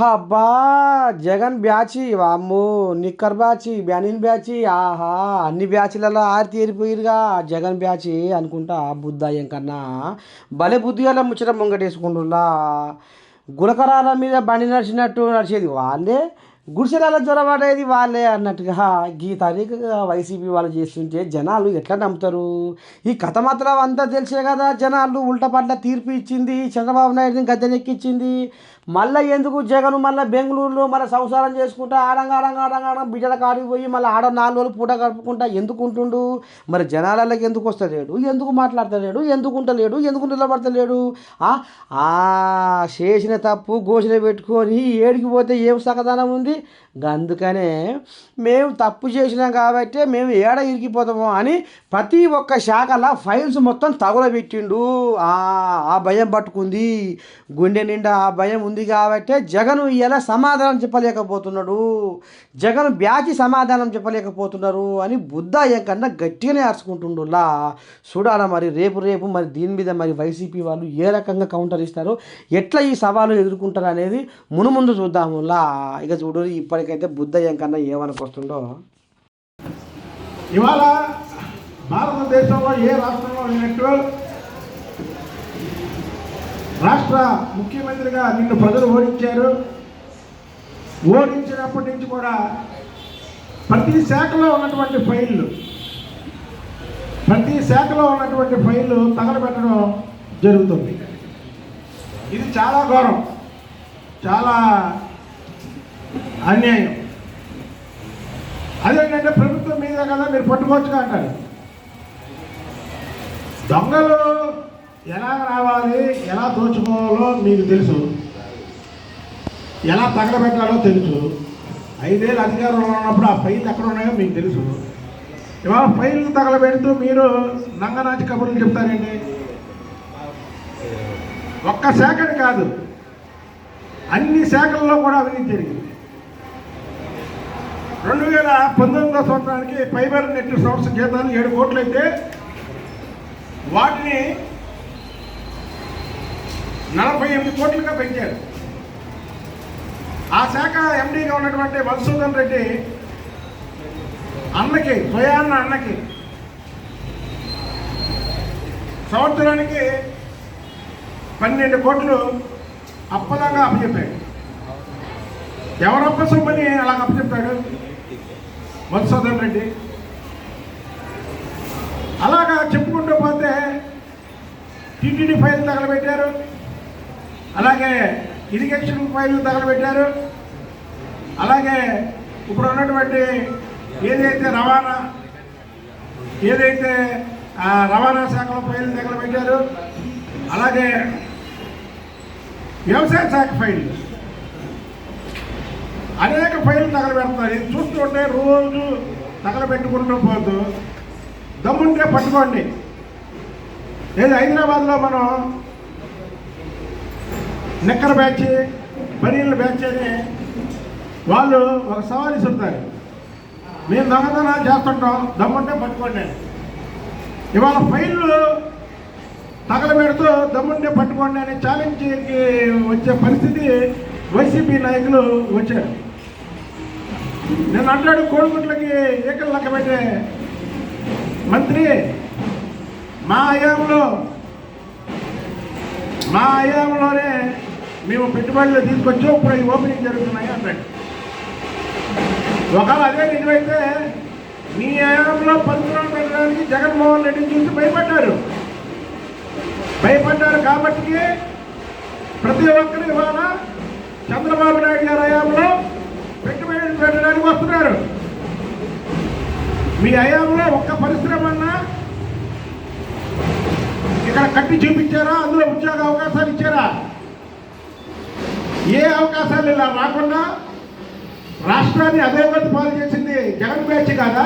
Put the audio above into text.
అబ్బా! జగన్ బ్యాచి వామ్మో! నిక్కర్ బ్యాచి, బనీన్ బ్యాచి ఆహా! అన్ని బ్యాచ్‌లలో ఆరితేరిపోయిర్రుగా జగన్ బ్యాచి అనుకుంటా బుద్దాయం కన్నా భలే బుద్ధిగల ముచ్చట ముంగటేసుకుంటుల్లా. గులకరాల మీద బండి నడిచినట్టు నడిచేది వాళ్ళే, గుడిసెలలో జొరబడేది వాళ్ళే అన్నట్టుగా గీ తరీకుగా వైసీపీ వాళ్ళు చేస్తుంటే జనాలు ఎట్లా నమ్ముతారు? ఈ కథ మాత్రం అంతా తెలిసే కదా జనాలు ఉల్టా పల్టా తీర్పు ఇచ్చింది. చంద్రబాబు నాయుడుని గద్దెనెక్కిచ్చింది. మళ్ళా ఎందుకు జగను మళ్ళా బెంగుళూరులో మళ్ళీ సంసారం చేసుకుంటా ఆడంగా బిడ్డల కాడికి పోయి మళ్ళీ ఆడ 4 రోజులు పూట గడుపుకుంటా ఎందుకు ఉంటుండు? మరి జనాలకి ఎందుకు వస్తలేడు? ఎందుకు మాట్లాడతలేడు? ఎందుకు ఉంటలేడు? ఎందుకు నిలబడతలేడు? ఆ ఆ చేసిన తప్పు ఘోషణ పెట్టుకొని ఏడికి పోతే ఏం సకదనం ఉంది? అందుకనే మేము తప్పు చేసినాం కాబట్టి మేము ఏడ ఇరికిపోతామో అని ప్రతి ఒక్క శాఖల ఫైల్స్ మొత్తం తగులబెట్టిండు. ఆ భయం పట్టుకుంది గుండె నిండా. ఆ భయం ఉంది కాబట్టి జగన్ ఇలా సమాధానం చెప్పలేకపోతున్నాడు, జగన్ బ్యాచి సమాధానం చెప్పలేకపోతున్నారు అని బుద్ధాయం కన్నా గట్టిగానే అరుచుకుంటుండులా. చూడాలా మరి రేపు మరి దీని మీద మరి వైసీపీ వాళ్ళు ఏ రకంగా కౌంటర్ ఇస్తారు, ఎట్లా ఈ సవాలు ఎదుర్కొంటారు అనేది మునుముందు చూద్దాములా. ఇక చూడు ఇప్పటికైతే బుద్ధాయం కన్నా ఏమనుకొస్తుండో. ఇవాళ భారతదేశంలో ఏ రాష్ట్రంలో లేనట్టు రాష్ట్ర ముఖ్యమంత్రిగా నిన్ను ప్రజలు ఓడించారు. ఓడించినప్పటి నుంచి కూడా ప్రతి శాఖలో ఉన్నటువంటి ఫైళ్ళు తగలబెట్టడం జరుగుతుంది. ఇది చాలా ఘోరం, చాలా అన్యాయం. అదేంటంటే ప్రభుత్వం మీద కదా మీరు పట్టుకోవచ్చుగా అంటారు. దొంగలు ఎలా రావాలి, ఎలా దోచుకోవాలో మీకు తెలుసు, ఎలా తగలబెట్టాలో తెలుసు. 5 ఏళ్ళు అధికారంలో ఉన్నప్పుడు ఆ ఫైల్ ఎక్కడ ఉన్నాయో మీకు తెలుసు. ఇవాళ ఫైల్ తగలబెడుతూ మీరు నంగనాచి కబుర్లు చెప్తారండి. ఒక్క శాఖని కాదు, అన్ని శాఖల్లో కూడా అవినీతి జరిగింది. 2019 సంవత్సరానికి ఫైబర్ నెట్ సంస్థ జీతాలు 7 కోట్లు అయితే వాటిని 48 కోట్లుగా పెంచారు. ఆ శాఖ ఎండీగా ఉన్నటువంటి మధుసూదన్ రెడ్డి అన్నకి, స్వయాన్న అన్నకి సంవత్సరానికి 12 కోట్లు అప్పదంగా అప్పచెప్పాడు. ఎవరప్ప సొమ్మని అలాగ అప్పచెప్పాడు మధుసూదన్ రెడ్డి. అలాగా చెప్పుకుంటూ పోతే టీటీడీ ఫైల్ తగలబెట్టారు, అలాగే ఇరిగేషన్ ఫైల్ తగలబెట్టారు, అలాగే ఇప్పుడు ఉన్నటువంటి ఏదైతే రవాణా శాఖలో ఫైల్ తగలబెట్టారు, అలాగే వ్యవసాయ శాఖ ఫైల్, అనేక ఫైళ్ళు తగలబెడతారు. ఇది చూస్తుంటే రోజు తగలబెట్టుకుంటూ పోతూ దమ్ముంటే పట్టుకోండి. ఏది హైదరాబాద్లో మనం నిక్కర్ బ్యాచ్, బనీళ్ళ బ్యాచ్ అని వాళ్ళు ఒక సవాల్ ఇస్తుంటారు. మేము దొంగతనాలు చేస్తుంటాం, దమ్ముంటే పట్టుకోండి. ఇవాళ ఫైళ్ళు తగలబెడుతూ దమ్ముంటే పట్టుకోండి అని ఛాలెంజ్కి వచ్చే పరిస్థితి వైసీపీ నాయకులు వచ్చారు. నేను అంటాడు కోడిగుడ్లకి ఏకలు లెక్క పెట్టే మంత్రి మా హయాంలోనే మేము పెట్టుబడులు తీసుకొచ్చాం, ఇప్పుడు ఈ ఓపెనింగ్ జరుగుతున్నాయి అంటాడు. ఒకవేళ అదే నిజమైతే మీ హయాంలో పరిశ్రమలు పెట్టడానికి జగన్మోహన్ రెడ్డిని చూసి భయపడ్డారు కాబట్టి ప్రతి ఒక్కరు ఇవాళ చంద్రబాబు నాయుడు గారి హయాంలో పెట్టుబడులు పెట్టడానికి వస్తున్నారు. మీ హయాంలో ఒక్క పరిశ్రమ అన్నా ఇక్కడ కట్టి చూపించారా? అందులో ఉద్యోగ అవకాశాలు ఇచ్చారా? ఏ అవకాశాలు ఇలా రాకుండా రాష్ట్రాన్ని అధోగతి పాలు చేసింది జగన్ బ్యాచ్ కాదా?